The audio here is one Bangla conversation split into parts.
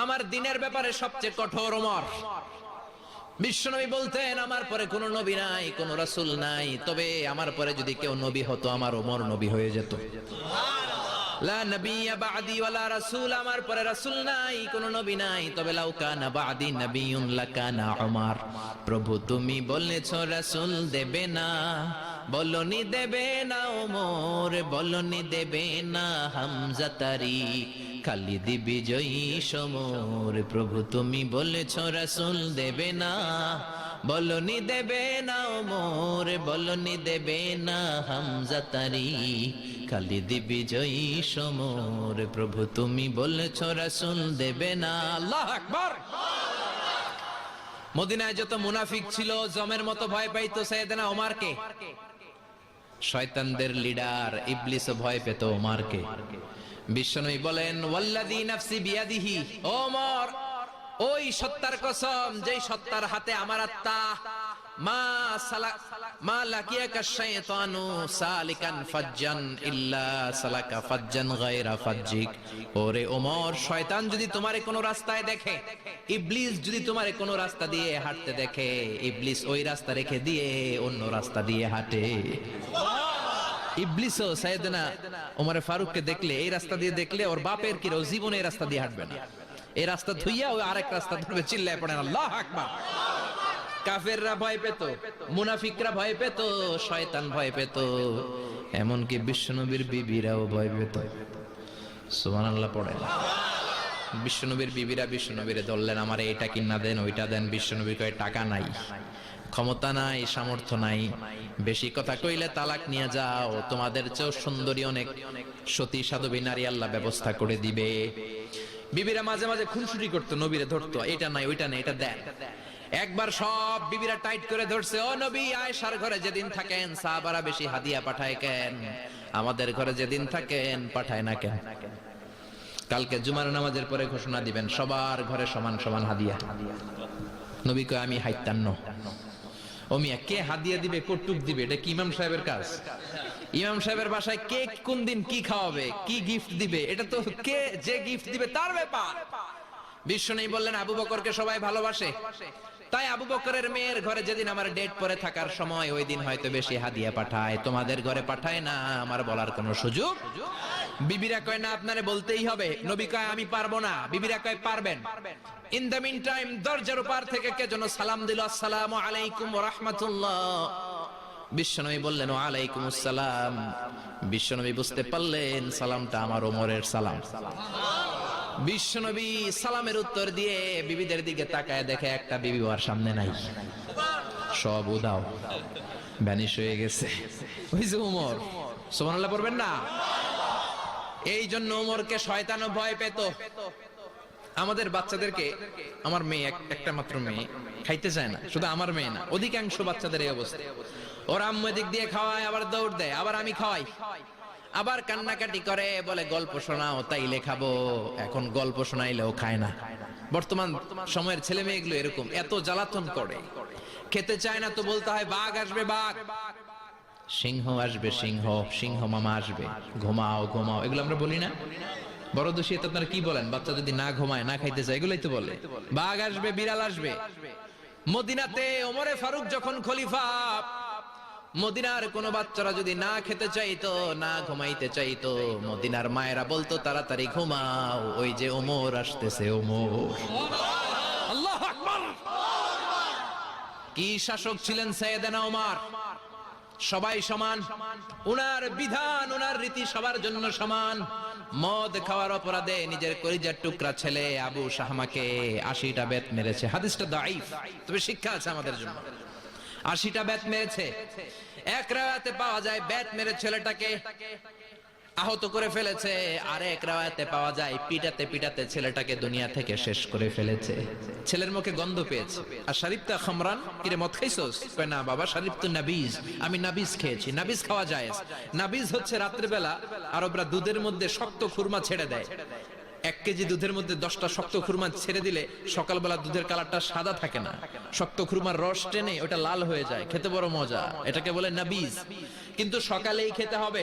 আমার দিনের ব্যাপারে সবচেয়ে কঠোর ওমর। বিশ্বনবী বলতেন আমার পরে কোনো নবী নাই, কোনো রাসূল নাই, তবে আমার পরে যদি কেউ নবী হতো আমার ওমর নবী হয়ে যেত। লা নবিয়্যা বা'দি ওয়ালা রাসূল, আমার পরে রাসূল নাই, কোনো নবী নাই, তবে লাউ কানা বা'দি নবিয়্যুন লাকানা উমর। প্রভু তুমি বলেছো রাসূল দেবে না, বলনি দেবে না ওমর, বলনি দেবে না হামজা তারিক, খালিদ বিজয়ী সমর। প্রভু তুমি বলেছো রাসূল দেবে না, বলনি দেবে না ওমর, বলনি দেবে না হামজা তারিক, খালিদ বিজয়ী সমর। প্রভু তুমি বলেছো রাসূল দেবে না। আল্লাহু আকবার। মদিনায় যত মুনাফিক ছিল জমের মতো ভয় পাইতো সাইয়েদনা ওমরকে। শয়তানদের লিডার ইবলিসও ভয় পেত ওমরকে। বিশ্বনবী বলেন ওয়াল্লাযী নাফসি বিয়াদিহি, ওমর ওই সত্তার কসম যেই সত্তার হাতে আমার আত্মা, মা লাকিয়াকা শাইতানু সালিকান ফাজ্জান ইল্লা সালাকা ফাজ্জান গায়রা ফাজ্জিক। ওরে ওমর, শয়তান যদি তোমারে কোনো রাস্তায় দেখে, ইবলিস যদি তোমারে কোনো রাস্তা দিয়ে হাঁটতে দেখে, ইবলিস ওই রাস্তা রেখে দিয়ে অন্য রাস্তা দিয়ে হাঁটে। ইবলিসও সাইয়েদনা ওমর ফারুককে দেখলে, এই রাস্তা দিয়ে দেখলে ওর বাপের কি জীবনে এই রাস্তা দিয়ে হাঁটবে না, এই রাস্তা ধুইয়া ওই আরেক রাস্তা ধরবে। চিল্লায় পড়েন আল্লাহু আকবার। কাফেররা ভয় পেত, মুনাফিকরা ভয় পেত, শয়তান ভয় পেত, এমনকি বিশ্বনবীর বিবিরাও ভয় পেত। সুবহানাল্লাহ পড়েন। বিশ্বনবীর বিবিরা বিশ্বনবীরে ধরলেন, আমারে এটা কিনা দেন, ওইটা দেন। বিশ্বনবী কয় টাকা নাই, ক্ষমতা নাই, সামর্থ্য নাই, বেশি কথা কইলে তালাক নিয়ে যাও, তোমাদের চেয়েও সুন্দরী অনেক সতী সাধবী নারী আল্লাহ ব্যবস্থা করে দিবে। বিবিরা মাঝে মাঝে খুনসুটি করতো, নবীরে ধরতো, এটা নাই ওইটা নাই, এটা দেন। একবার সব বিবিরা টাইট করে ধরছে, ও নবী আয়েশার ঘরে যেদিন থাকেন সাহাবারা বেশি হাদিয়া পাঠায় কেন, আমাদের ঘরে যেদিন থাকেন পাঠায় না কেন? কালকে জুমার নামাজের পরে ঘোষণা দিবেন সবার ঘরে সমান সমান হাদিয়া। নবী কয় আমি হাইতান্ন। ও মিয়া, কে হাদিয়া দিবে, কটুক দিবে, এটা কি ইমাম সাহেবের কাজ? ইমাম সাহেবের বাসায় কে কোন দিন কি খাওয়াবে, কি গিফট দিবে, এটা তো কে যে গিফট দিবে তার ব্যাপার। বিশ্বনবী বললেন আবু বকরকে সবাই ভালোবাসে, তাই আবু বকরের মেয়ের ঘরে যেদিন আমার ডেট পরে থাকার সময়, ওই দিন হয়তো বেশি হাদিয়া পাঠায়, তোমাদের ঘরে পাঠায় না, আমার বলার কোনো সুযোগ। বিবিরা কয় না, আপনারে বলতেই হবে। নবী কয় আমি পারবো না, বিবিরা কয় পারবেন। ইন দ্য মিন টাইম দরজার উপর থেকে কে যেন সালাম দিল, আসসালামু আলাইকুম ওয়া রাহমাতুল্লাহ। বিশ্বনবী বললেন ওয়া আলাইকুম আসসালাম। বিশ্বনবী বুঝতে পারলেন সালামটা আমার ওমরের সালাম। বিশ্বনবী সালামের উত্তর দিয়ে বিবিদের দিকে তাকায়, দেখে একটা বিবি ওর সামনে নাই, সব উদাও, ভ্যানিশ হয়ে গেছে। ওই যে ওমর। সুবহানাল্লাহ পড়বেন না? এই জন্য ওমরকে শয়তানও ভয় পেত। আমাদের বাচ্চাদেরকে, আমার মেয়ে একটা মাত্র মেয়ে, খাইতে চায় না, শুধু আমার মেয়ে না, অধিকাংশ বাচ্চাদের এই অবস্থা। ওর আম্মু এদিক দিয়ে খাওয়ায়, আবার দৌড় দেয়, আবার আমি খাওয়াই, আবার কান্নাকাটি করে, বলে গল্প শোনাও, তাইলে খাবো। এখন গল্প শোনাইলেও খায় না। বর্তমান সময়ের ছেলে মেয়েগুলো এরকম, এত জ্বালাতন করে, খেতে চায় না তো বলতে হয় বাঘ আসবে বাঘ, সিংহ আসবে সিংহ, সিংহ মামা আসবে, ঘুমাও ঘুমাও, এগুলো আমরা বলি না? বড় দোষী তো আপনারা কি বলেন? বাচ্চা যদি না ঘুমায়, না খাইতে চায়, এগুলোই তো বলে। বাঘ আসবে, বিড়াল আসবে। মদিনাতে ওমরে ফারুক যখন খলিফা, মদিনার কোন বাচ্চারা যদি না খেতে চাইতো, না ঘুমাইতে চাইতো, মদিনার মায়েরা বলতো তাড়াতাড়ি ঘুমাও, ওই যে ওমর আসতেছে, ওমর। আল্লাহু আকবার। কি শাসক ছিলেন সাইয়েদনা ওমর! সবাই সমান, উনার বিধান, উনার রীতি সবার জন্য সমান। মদ খাওয়ার অপরাধে নিজের কলিজার টুকরা ছেলে আবু শাহমাকে 80টা বেত মেরেছে। হাদিসটা দাঈফ, তবে শিক্ষা আছে আমাদের জন্য। 80টা বেত মেরেছে। এক রাওয়াতে পাওয়া যায় বেত মেরে ছেলেটাকে আহত করে ফেলেছে, আর এক রাওয়াতে পাওয়া যায় পিটাতে পিটাতে ছেলেটাকে দুনিয়া থেকে শেষ করে ফেলেছে। ছেলের মুখে গন্ধ পেয়েছে। আর শরীফতা খামরান, কিরে মদ খাইছস? কয় না বাবা, শরীফতু নাবিজ, আমি নাবিজ খেয়েছি। নাবিজ খাওয়া যায়। নাবিজ হচ্ছে রাতের বেলা আরবরা দুধের মধ্যে শক্ত খুরমা ছেড়ে দেয়। 1 কেজি দুধের মধ্যে 10টা শক্ত খুরমা ছেড়ে দিলে সকালবেলা দুধের কালারটা সাদা থাকে না, শক্ত খুরমার রস টেনে ওটা লাল হয়ে যায়, খেতে বড় মজা। এটাকে বলে নাবিজ। কিন্তু সকালেই খেতে হবে।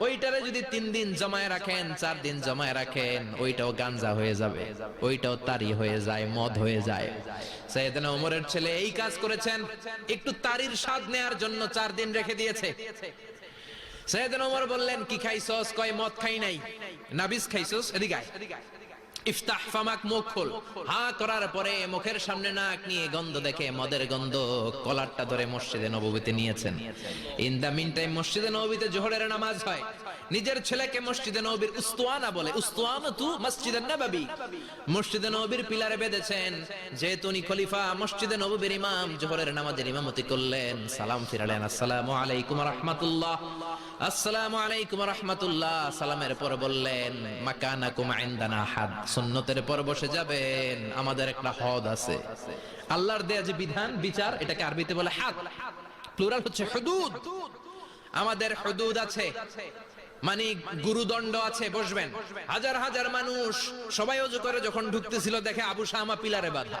ওইটারে যদি 3 দিন জমায় রাখেন, 4 দিন জমায় রাখেন, ওইটাও গাঞ্জা হয়ে যাবে, ওইটাও তারি হয়ে যায়, মদ হয়ে যায়। সাইয়েদনা ওমরের ছেলে এই কাজ করেছেন, একটু তারির স্বাদ নেয়ার জন্য 4 দিন রেখে দিয়েছে। সাইয়েদনা ওমর বললেন, কি খাইছস? কয় মদ খাই নাই। নাবিস খাইছস? এদিকে আয়। ইফতাহ ফামাক, মুখ খোল। হা করার পরে মুখের সামনে নাক নিয়ে গন্ধ দেখে মদের গন্ধ, কলারটা ধরে মসজিদে নববীতে নিয়েছেন। ইন দা মিন টাইম মসজিদে নববীতে জোহরের নামাজ হয়। নিজের ছেলেকে মসজিদে নববীর উস্তুয়ানা বলে, উস্তুয়ানাতু মসজিদে নববী, মসজিদে নববীর পিলারে বেঁধেছেন। যেহেতু উনি খলিফা, মসজিদে নববীর ইমাম, জোহরের নামাজের ইমামতি করলেন। সালাম ফিরালেন, আসসালামু আলাইকুম ওয়া রাহমাতুল্লাহ, আসসালামু আলাইকুম ওয়া রাহমাতুল্লাহ। সালামের পর বললেন, মাকানাকুম ইনদানা হাদ, সুন্নতের পর বসে যাবেন, আমাদের একটা হদ আছে। আল্লাহর দেয়া যে বিধান, বিচার, এটাকে আরবিতে বলে হাদ, প্লুরাল হচ্ছে হুদুদ। আমাদের হুদুদ আছে, মানে গুরুদণ্ড আছে, বসবেন। হাজার হাজার মানুষ সবাই ওযু করে যখন ঢুকতেছিল, দেখে আবু শামা পিলারে বাঁধা।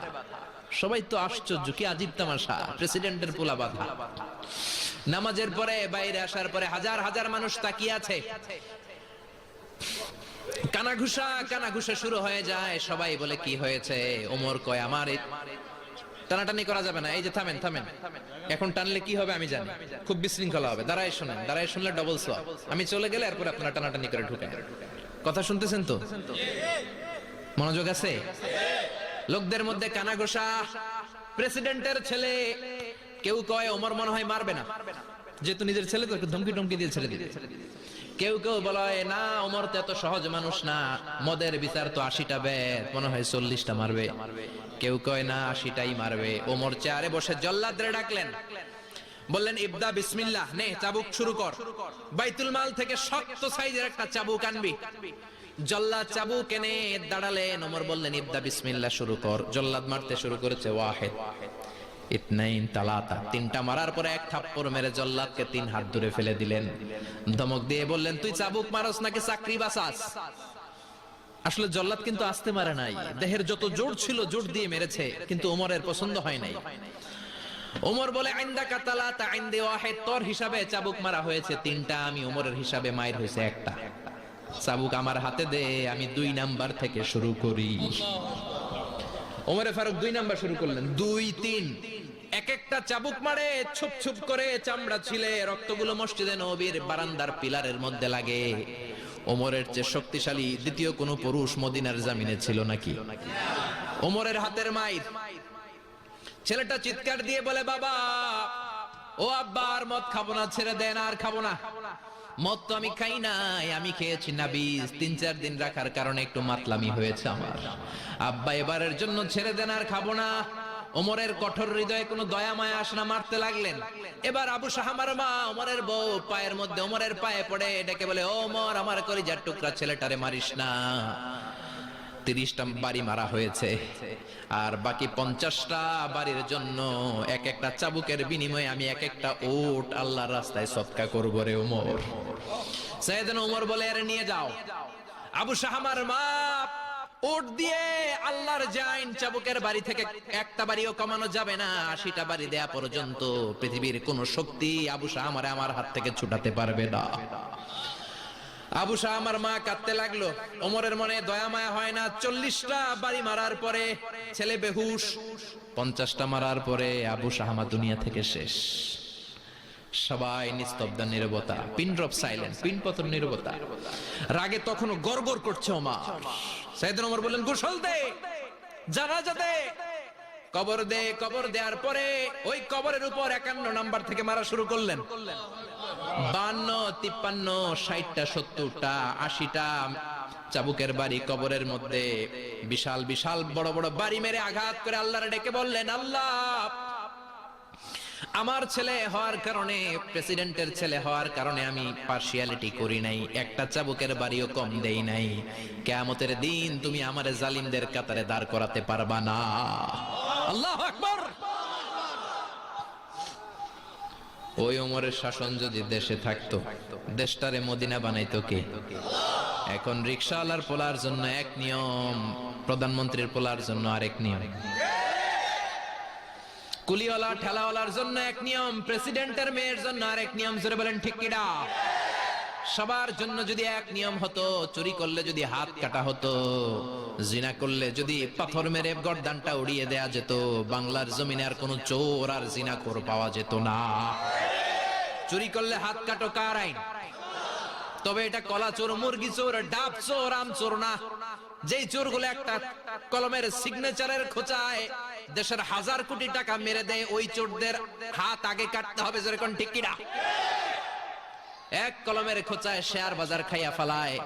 সবাই তো আশ্চর্য, কি আজীব তামাশা, প্রেসিডেন্টের পোলা বাঁধা। নামাজের পরে বাইরে আসার পরে হাজার হাজার মানুষ তাকিয়ে আছে। কানাঘুষা শুরু হয়ে যায়। সবাই বলে, কি হয়েছে? ওমর কয়, আমার টানাটানি করা যাবে না। এই যে থামেন থামেন, এখন টানলে কি হবে আমি জানি, খুব বিশৃঙ্খলা হবে। দাঁড়ায় শোনেন, দাঁড়ায় শুনলে ডবল সোয়াব। আমি চলে গেলে এরপর আপনারা টানাটানি করে ঢুকেন। কথা শুনতেছেন তো? মনোযোগ আছে? লোকদের মধ্যে কানাঘুষা। প্রেসিডেন্টের ছেলে, কেউ কয় ওমর মনে হয় মারবে না, যেহেতু নিজের ছেলে তো একটু ধমকি টমকি দিয়ে ছেড়ে দিবে। কেউ কেউ বলে, না ওমর তো এত সহজ মানুষ না, মদের বিচার তো 80টা বেদ, মনে হয় 40টা মারবে। কেউ কয় না, 80টাই মারবে। ওমর চেয়ারে বসে জল্লাদরে ডাকলেন, বললেন, ইবদা বিসমিল্লাহ, নে চাবুক শুরু কর। বাইতুল মাল থেকে শক্ত সাইজের একটা চাবুক আনবি। জল্লাদ চাবুক এনে দাঁড়ালেন। ওমর বললেন, ইবদা বিসমিল্লাহ, শুরু কর। জল্লাদ মারতে শুরু করেছে। ওয়াহিদ, ইতনাইন, তালাতা, 3টা মারার পরে এক থাপ্পড় মেরে জল্লাদকে 3 হাত দূরে ফেলে দিলেন। ধমক দিয়ে বললেন, তুই চাবুক মারস নাকি চাকরি বাসাস? আসলে জল্লাদ কিন্তু আস্তে মারে নাই, দেহের যত জোর ছিল জোর দিয়ে মেরেছে, কিন্তু ওমরের পছন্দ হয় নাই। ওমর বলে, ইনদাকা তালাতা ইনদি ওয়াহিদ, তোর হিসাবে চাবুক মারা হয়েছে 3টা, আমি ওমরের হিসাবে মাইর হয়েছে 1টা। চাবুক আমার হাতে দে, আমি 2 নাম্বার থেকে শুরু করি। ওমরে ফারুক 2 নাম্বার শুরু করলেন। 2, 3, এক একটা চাবুক মারে, ছুপ ছুপ করে চামড়া ছিলে, রক্তগুলো মসজিদে নববীর বারান্দার পিলারের মধ্যে লাগে। ওমরের চেয়ে শক্তিশালী দ্বিতীয় কোন পুরুষ মদিনার জামিনে ছিল নাকি? ওমরের হাতের মাইর। ছেলেটা চিৎকার দিয়ে বলে, বাবা, ও আব্বা, আর মদ খাবো না, ছেড়ে দেন, আর খাবো না। মদ তো আমি খাই নাই, আমি খেয়েছি নাবিজ, 3-4 দিন রাখার কারণে একটু মাতলামি হয়েছে আমার। আব্বা, এবারের জন্য ছেড়ে দেন, আর খাবো না। ওমরের কঠোর হৃদয়ে কোনো দয়া মায়া আসে না, মারতে লাগলেন। এবার আবু শাহামার মা, ওমরের বউ, পায়ের মধ্যে ওমরের পায়ে পড়ে ডেকে বলে, ওমর, আমার কলিজার টুকরা ছেলেটারে মারিস না। 30টা বাড়ি মারা হয়েছে, আর বাকি 50টা বাড়ির জন্য এক একটা চাবুকের বিনিময়ে আমি এক একটা উট আল্লাহর রাস্তায় সদকা করব রে ওমর। সাইয়েদনা ওমর বলে, আরে নিয়ে যাও। আবু শাহামার মা উট দিয়ে আল্লাহর জাইন, চাবুকের বাড়ি থেকে একটা বাড়িও কমানো যাবে না, 80টা বাড়ি দেয়া পর্যন্ত পৃথিবীর কোন শক্তি আবু শাহামারে আমার হাত থেকে ছুটাতে পারবে না। আবু শাহামার মা কাঁদতে লাগলো। ওমরের মনে দয়া মায়া হয় না। 40টা বাড়ি মারার পরে ছেলে বেহুশ, 50টা মারার পরে আবু শাহামা দুনিয়া থেকে শেষ। সবাই নিস্তব্ধ, নীরবতা, পিন ড্রপ সাইলেন্স, পিন পতন নীরবতা। রাগে তখনও গড়গড় করছে ওমর। সাইয়েদনা ওমর বললেন, গোসল দে, জানাজা দে, কবর দে। কবর দেওয়ার পরে ওই কবরের উপর 51 নাম্বার থেকে মারা শুরু করলেন। 52, 53, 60টা, 70টা, 80টা চাবুকের বাড়ি কবরের মধ্যে, বিশাল বিশাল বড় বড় বাড়ি মেরে আঘাত করে আল্লাহরে ডেকে বললেন, আল্লাহ, আমার ছেলে হওয়ার কারণে, প্রেসিডেন্টের ছেলে হওয়ার কারণে আমি পার্সিয়ালিটি করি নাই, একটা চাবুকের বাড়িও কম দেই নাই। কিয়ামতের দিন তুমি আমারে জালিমদের কাতারে দাঁড় করাতে পারবা না। আল্লাহু আকবার। ওই ওমরের শাসন যদি দেশে থাকতো, দেশটারে মদিনা বানাইতো কে? এখন রিকশাওয়ালার পোলার জন্য এক নিয়ম, প্রধানমন্ত্রীর পোলার জন্য আরেক নিয়ম। কুলিওয়ালা ঠেলাওয়ালার জন্য এক নিয়ম, প্রেসিডেন্টের মেয়ের জন্য আরেক নিয়ম। জোরে বলেন ঠিক কিনা? সবার জন্য যদি এক নিয়ম হতো, চুরি করলে যদি হাত কাটা হতো, জিনা করলে যদি পাথর মেরে গর্দানটা উড়িয়ে দেয়া যেত, বাংলার জমিনে আর কোনো চোর আর জিনাখোর পাওয়া যেত না। চুরি করলে হাত কাটো কার আইন? তবে এটা কলা চোর, মুরগি চোর, ডাব চোর, আম চোর না। যেই চোরগুলো একটা কলমের সিগনেচারের খোঁচায় দেশের হাজার কোটি টাকা মেরে দেয়, ওই চোরদের হাত আগে কাটতে হবে। যেরকম ঠিক কিনা? এক কলমের খোঁচায় শেয়ার বাজার খাইয়া ফেলায়,